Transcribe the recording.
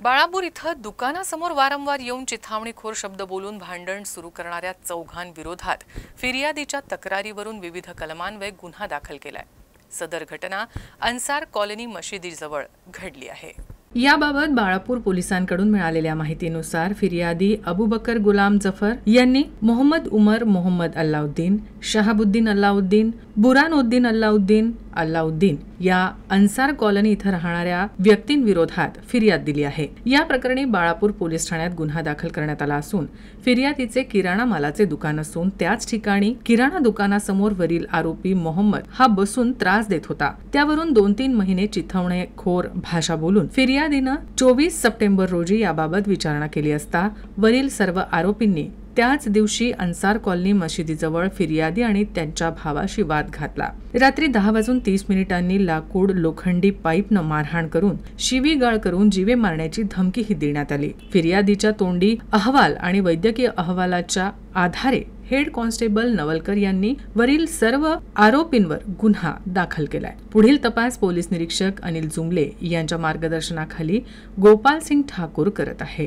बाळापूर इथं दुकानासमोर वारंवार येऊन चिथावणीखोर शब्द बोलून भांडण सुरू करणाऱ्या चौघांविरोधात फिर्यादीच्या तक्रारीवरून विविध कलमान्वये गुन्हा दाखल केलाय। सदर घटना अन्सार कॉलनी मशिदीजवळ घडली आहे। याबाबत बाळापूर पोलिसांकडून मिळालेल्या माहितीनुसार फिर्यादी अबूबकर गुलाम जफर यांनी मोहम्मद उमर मोहम्मद अल्लाउद्दीन, शहाबुद्दीन अल्लाउद्दीन, बुरानुद्दीन अल्लाउद्दीन या अन्सार कॉलनी इथं राहणाऱ्या व्यक्तींविरोधात फिर्याद दिली आहे। या प्रकरणी बाळापूर पोलीस ठाण्यात गुन्हा दाखल करण्यात आला असून फिर्यादीचे किराणा मालाचे दुकान असून त्याच ठिकाणी किराणा दुकानासमोर वरील आरोपी मोहम्मद हा बसून त्रास देत होता। त्यावरून 2-3 महिने चिथावणीखोर भाषा बोलून फिर्यादीनं 24 सप्टेंबर रोजी याबाबत विचारणा केली असता वरील सर्व आरोपींनी त्याच दिवशी अन्सार कॉलनी मशिदीजवळ फिर्यादी आणि त्यांच्या भावाशी वाद घातला। रात्री 10:30 लाकूड लोखंडी पाईपनं मारहाण करून शिवीगाळ करून जीवे मारण्याची धमकीही देण्यात आली। फिर्यादीच्या तोंडी अहवाल आणि वैद्यकीय अहवालाच्या आधारे हेड कॉन्स्टेबल नवलकर यांनी वरील सर्व आरोपींवर गुन्हा दाखल केलाय। पुढील तपास पोलीस निरीक्षक अनिल जुमले यांच्या मार्गदर्शनाखाली गोपाल सिंग ठाकूर करत आहे।